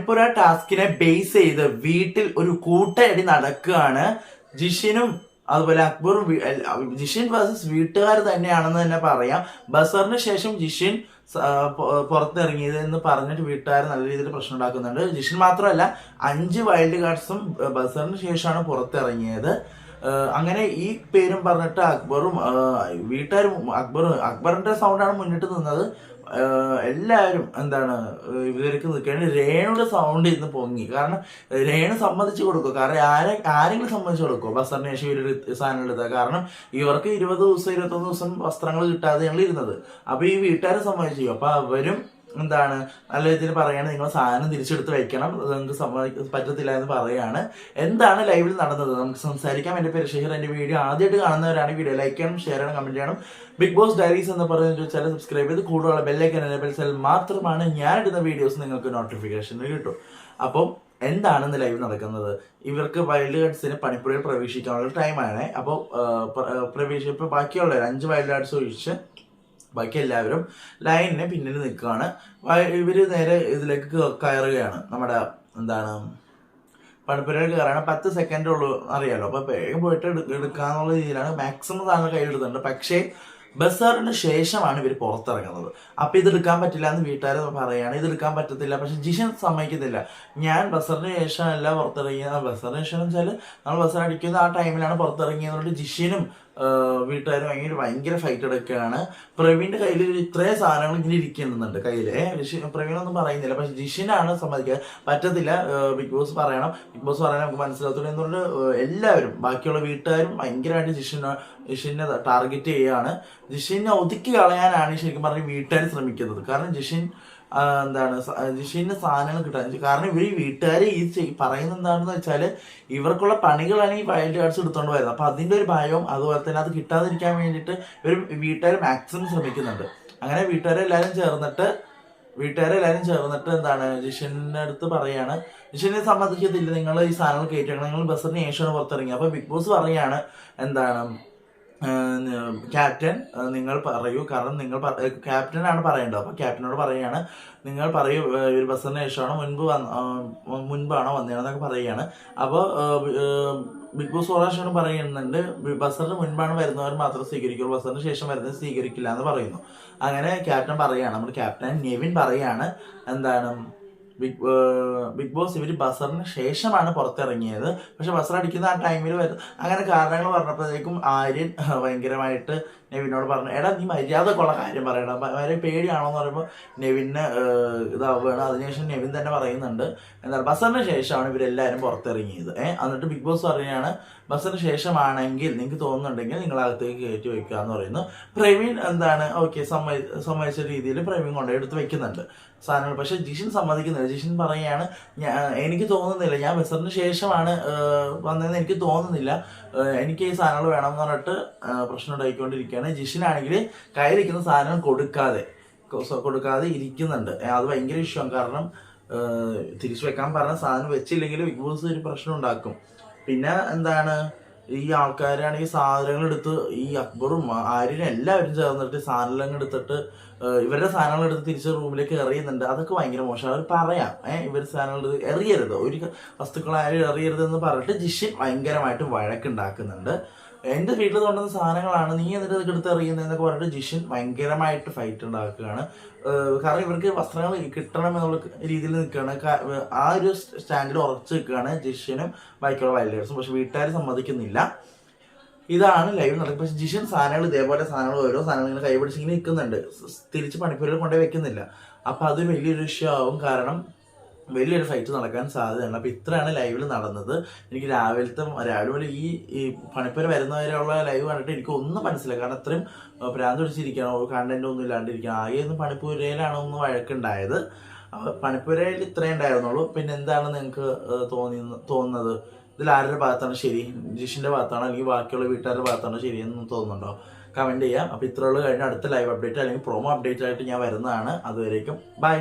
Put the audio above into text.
പണിപ്പുര ടാസ്കിനെ base ചെയ്ത് വീട്ടിൽ ഒരു കൂട്ടയടി നടക്കുകയാണ്. ജിഷിനും അതുപോലെ അക്ബറും. ജിഷിൻ വേഴ്സസ് വീട്ടുകാർ തന്നെയാണെന്ന് തന്നെ പറയാം. ബസറിന് ശേഷം ജിഷിൻ പുറത്തിറങ്ങിയത് എന്ന് പറഞ്ഞിട്ട് വീട്ടുകാർ നല്ല രീതിയിൽ പ്രശ്നം ഉണ്ടാക്കുന്നുണ്ട്. ജിഷിൻ മാത്രമല്ല 5 വൈൽഡ് കാർഡ്സും ബസറിന് ശേഷമാണ് പുറത്തിറങ്ങിയത്. അങ്ങനെ ഈ പേരും പറഞ്ഞിട്ട് അക്ബറും വീട്ടുകാരും അക്ബറിന്റെ സൗണ്ടാണ് മുന്നിട്ട് നിന്നത്. എല്ലാവരും ഇവർക്ക് നിൽക്കേണ്ടത് രേണുയുടെ സൗണ്ട് ഇന്ന് പൊങ്ങി. കാരണം രേണു സമ്മതിച്ചു കൊടുക്കും. കാരണം ആരെങ്കിലും സമ്മതിച്ചു കൊടുക്കുമോ ബസറിന് ശേഷം ഇവരൊരു സാധനം എടുത്താൽ? കാരണം ഇവർക്ക് 20 ദിവസം 21 ദിവസം വസ്ത്രങ്ങൾ കിട്ടാതെയാണ് ഇരുന്നത്. അപ്പൊ ഈ വീട്ടുകാരെ സമ്മതിച്ചു. അപ്പൊ അവരും നല്ല രീതിയിൽ പറയാണ്, നിങ്ങൾ സാധനം തിരിച്ചെടുത്ത് വെക്കണം, നിങ്ങൾക്ക് പറ്റത്തില്ല എന്ന് പറയാണ്. എന്താണ് ലൈവിൽ നടന്നത് നമുക്ക് സംസാരിക്കാം. എന്റെ പേര് ഷെഹീർ. എന്റെ വീഡിയോ ആദ്യമായിട്ട് കാണുന്നവരാണ് വീഡിയോ ലൈക്ക് ചെയ്യണം, ഷെയർ ചെയ്യണം, കമന്റ് ചെയ്യണം. ബിഗ് ബോസ് ഡയറീസ് എന്ന് പറയുന്ന ചാനൽ സബ്സ്ക്രൈബ് ചെയ്ത് കൂടുതലുള്ള ബെല്ലൈക്കൻ എനേബിൾ ചെയ്താൽ മാത്രമാണ് ഞാൻ ഇടുന്ന വീഡിയോസ് നിങ്ങൾക്ക് നോട്ടിഫിക്കേഷൻ കിട്ടും. അപ്പം എന്താണെന്ന് ലൈവ് നടക്കുന്നത്? ഇവർക്ക് വൈൽഡ് കാർഡ്സിന് പണിപ്പുരയിൽ പ്രവേശിക്കാനുള്ള ടൈമാണ്. അപ്പോൾ പ്രവേശിച്ചപ്പോൾ ബാക്കിയുള്ള 5 വൈൽഡ് കാർഡ്സ് ഒഴിച്ച് ബാക്കി എല്ലാവരും ലൈനിന് പിന്നിൽ നിൽക്കുകയാണ്. ഇവര് നേരെ ഇതിലേക്ക് കയറുകയാണ്. നമ്മുടെ പണിപ്പുരയിൽ കയറാണ്. 10 സെക്കൻഡ് ഉള്ളൂ അറിയാലോ. അപ്പൊ വേഗം പോയിട്ട് എടുക്കാന്നുള്ള രീതിയിലാണ് മാക്സിമം സാധനം കയ്യിലെടുത്തിട്ടുണ്ട്. പക്ഷേ ബസാറിന് ശേഷമാണ് ഇവർ പുറത്തിറങ്ങുന്നത്. അപ്പൊ ഇതെടുക്കാൻ പറ്റില്ല എന്ന് വീട്ടുകാർ പറയാണ്. ഇതെടുക്കാൻ പറ്റത്തില്ല. പക്ഷെ ജിഷൻ സമ്മതിക്കുന്നില്ല. ഞാൻ ബസറിന് ശേഷമല്ല പുറത്തിറങ്ങിയത്. ബസറിന് ശേഷം വെച്ചാൽ നമ്മൾ ബസർ അടിക്കുന്ന ആ ടൈമിലാണ് പുറത്തിറങ്ങിയതുകൊണ്ട് ജിഷിനും വീട്ടുകാരും ഭയങ്കര ഫൈറ്റ് എടുക്കുകയാണ്. പ്രവീണിന്റെ കയ്യിൽ ഇത്രയും സാധനങ്ങൾ ഇങ്ങനെ ഇരിക്കുന്നുണ്ട് കയ്യില്. പ്രവീണൊന്നും പറയുന്നില്ല. പക്ഷെ ജിഷിനാണ് സമ്മതിക്കുക. പറ്റത്തില്ല, ബിഗ് ബോസ് പറയണം, ബിഗ് ബോസ് പറയാൻ നമുക്ക് മനസ്സിലാകത്തുള്ളൂ എന്നുള്ള എല്ലാവരും ബാക്കിയുള്ള വീട്ടുകാരും ഭയങ്കരമായിട്ട് ജിഷിനെ ടാർഗറ്റ് ചെയ്യുകയാണ്. ജിഷിനെ ഒതുക്കി കളയാനാണ് ശരിക്കും പറഞ്ഞ് വീട്ടുകാർ ശ്രമിക്കുന്നത്. കാരണം ജിഷിന് സാധനങ്ങൾ കിട്ടാൻ. കാരണം ഇവർ വീട്ടുകാർ പറയുന്നത് എന്താണെന്ന് വെച്ചാല് ഇവർക്കുള്ള പണികളാണ് ഈ വൈൽഡ് കാർഡ്സ് എടുത്തോണ്ട് വരുന്നത്. അപ്പൊ അതിന്റെ ഒരു ഭയവും അതുപോലെ തന്നെ അത് കിട്ടാതിരിക്കാൻ വേണ്ടിയിട്ട് ഇവർ വീട്ടുകാർ മാക്സിമം ശ്രമിക്കുന്നുണ്ട്. അങ്ങനെ വീട്ടുകാരെല്ലാരും ചേർന്നിട്ട് ജിഷിന്റെ അടുത്ത് പറയാണ്, ജിഷിനെ സമ്മതിക്കത്തില്ല, നിങ്ങൾ ഈ സാധനങ്ങൾ കയറ്റണം, നിങ്ങൾ ബസ്സിന് ശേഷമാണ് പുറത്തിറങ്ങി. അപ്പൊ ബിഗ് ബോസ് പറയാണ് ക്യാപ്റ്റൻ നിങ്ങൾ പറയൂ, കാരണം നിങ്ങൾ ക്യാപ്റ്റനാണ് പറയേണ്ടത്. അപ്പൊ ക്യാപ്റ്റനോട് പറയാണ്, നിങ്ങൾ പറയൂ ഒരു ബസ്സിന് ശേഷമാണോ മുൻപാണോ വന്നതെന്നൊക്കെ പറയുകയാണ്. അപ്പോൾ ബിഗ് ബോസ് ഓറാഷോട് പറയുന്നുണ്ട്, ബസ്സിന് മുൻപാണ് വരുന്നവർ മാത്രം സ്വീകരിക്കുള്ളൂ, ബസ്സിന് ശേഷം വരുന്നത് സ്വീകരിക്കില്ല എന്ന് പറയുന്നു. അങ്ങനെ ക്യാപ്റ്റൻ പറയാണ്, നമ്മുടെ ക്യാപ്റ്റൻ നെവിൻ പറയാണ് ബിഗ് ബോസ് ഇവര് ബസറിന് ശേഷമാണ് പുറത്തിറങ്ങിയത്. പക്ഷെ ബസർ അടിക്കുന്ന ആ ടൈമിൽ വരും. അങ്ങനെ കാരണങ്ങൾ പറഞ്ഞപ്പോഴത്തേക്കും ആര്യൻ ഭയങ്കരമായിട്ട് നെവിനോട് പറഞ്ഞു, എടാ നീ മര്യാദക്കുള്ള കാര്യം പറയണം, വളരെ പേടിയാണോ എന്ന് പറയുമ്പോൾ നെവിന് ഇതാവുകയാണ്. അതിനുശേഷം നെവിൻ തന്നെ പറയുന്നുണ്ട് ബസറിന് ശേഷമാണ് ഇവരെല്ലാവരും പുറത്തിറങ്ങിയത്. എന്നിട്ട് ബിഗ് ബോസ് പറയുകയാണ്, ബസറിന് ശേഷമാണെങ്കിൽ നിങ്ങൾക്ക് തോന്നുന്നുണ്ടെങ്കിൽ നിങ്ങൾ അകത്തേക്ക് കയറ്റി വെക്കുക എന്ന് പറയുന്നു. പ്രവീൺ ഓക്കെ സമ്മതിച്ച രീതിയിൽ പ്രവീൺ കൊണ്ടുപോയി എടുത്ത് വെക്കുന്നുണ്ട് സാധനങ്ങൾ. പക്ഷെ ജിഷിൻ സമ്മതിക്കുന്നില്ല. ജിഷിൻ പറയുകയാണ്, എനിക്ക് തോന്നുന്നില്ല, ഞാൻ ബസറിന് ശേഷമാണ് വന്നതെന്ന് എനിക്ക് തോന്നുന്നില്ല, എനിക്ക് ഈ സാധനങ്ങൾ വേണമെന്ന് പറഞ്ഞിട്ട് പ്രശ്നം ഉണ്ടായിക്കൊണ്ടിരിക്കുകയാണ്. ജിഷിനാണെങ്കിൽ കയ്യിലിരിക്കുന്ന സാധനം കൊടുക്കാതെ ഇരിക്കുന്നുണ്ട്. അത് ഭയങ്കര ഇഷ്യൂ. കാരണം തിരിച്ചു വെക്കാൻ പറഞ്ഞ സാധനം വെച്ചില്ലെങ്കിൽ ബിഗ് ബോസ് ഒരു പ്രശ്നം ഉണ്ടാക്കും. പിന്നെ ഈ ആൾക്കാരാണെങ്കിൽ സാധനങ്ങൾ എടുത്ത് ഈ അക്ബറും ആര്യനും എല്ലാവരും ചേർന്നിട്ട് സാധനങ്ങൾ എടുത്തിട്ട് ഇവരുടെ സാധനങ്ങൾ എടുത്ത് തിരിച്ച് റൂമിലേക്ക് എറിയുന്നുണ്ട്. അതൊക്കെ ഭയങ്കര മോശം. അവർ പറയാം ഇവർ സാധനങ്ങൾ എറിയരുത്, ഒരു വസ്തുക്കളായാലും എറിയരുത് എന്ന് പറഞ്ഞിട്ട് ജിഷിൻ ഭയങ്കരമായിട്ട് വഴക്കുണ്ടാക്കുന്നുണ്ട്. എന്റെ വീട്ടിൽ കൊണ്ടുവന്ന സാധനങ്ങളാണ്, നീ എന്നിട്ട് എടുത്ത് എറിയുന്നതെന്നൊക്കെ പറഞ്ഞിട്ട് ജിഷിൻ ഭയങ്കരമായിട്ട് ഫൈറ്റ് ഉണ്ടാക്കുകയാണ്. കാരണം ഇവർക്ക് വസ്ത്രങ്ങൾ കിട്ടണം എന്നുള്ള രീതിയിൽ നിൽക്കുകയാണ്. ആ ഒരു സ്റ്റാൻഡിൽ ഉറച്ചു നിൽക്കുകയാണ് ജിഷിനും ബാക്കിയുള്ള വൈൽഡ് കാർഡ്സും. പക്ഷെ വീട്ടുകാർ സമ്മതിക്കുന്നില്ല. ഇതാണ് ലൈവ് നടക്കുന്നത്. പക്ഷെ ജിഷൻ സാധനങ്ങൾ ഇതേപോലെ ഓരോ സാധനങ്ങൾ ഇങ്ങനെ കൈപിടിച്ച് ഇങ്ങനെ നിൽക്കുന്നുണ്ട്, തിരിച്ച് പണിപ്പുരയിൽ കൊണ്ടുപോയി വെക്കുന്നില്ല. അപ്പൊ അത് വലിയൊരു ഇഷ്യൂ ആവും. കാരണം വലിയൊരു ഫൈറ്റ് നടക്കാൻ സാധ്യതയുണ്ട്. അപ്പൊ ഇത്രയാണ് ലൈവിൽ നടന്നത്. എനിക്ക് രാവിലെ മുതൽ ഈ പണിപ്പുര വരുന്നവരെയുള്ള ലൈവ് കണ്ടിട്ട് എനിക്ക് ഒന്നും മനസ്സിലായി. കാരണം അത്രയും ഭ്രാന്ത് പിടിച്ചിരിക്കുകയാണ്, കണ്ടന്റ് ഒന്നും ഇല്ലാണ്ടിരിക്കുകയാണ്. ആകെ ഒന്ന് പണിപ്പുരയിലാണ് ഒന്ന് വഴക്കുണ്ടായത്. പണിപ്പുരയിൽ ഇത്രേ ഉണ്ടായിരുന്നുള്ളൂ. പിന്നെ എന്താണ് നിങ്ങൾക്ക് തോന്നുന്നത്? ഇതിൽ ആരുടെ ഭാഗത്താണ് ശരി? ജിഷിന്റെ ഭാഗത്താണോ അല്ലെങ്കിൽ ബാക്കിയുള്ള വീട്ടുകാരുടെ ഭാഗത്താണോ ശരിയെന്ന് തോന്നുന്നുണ്ടോ? കമന്റ് ചെയ്യാം. അപ്പൊ ഇത്രയുള്ളൂ. കഴിഞ്ഞ അടുത്ത ലൈവ് അപ്ഡേറ്റ് അല്ലെങ്കിൽ പ്രൊമോ അപ്ഡേറ്റ് ആയിട്ട് ഞാൻ വരുന്നതാണ്. അതുവരേക്കും ബൈ.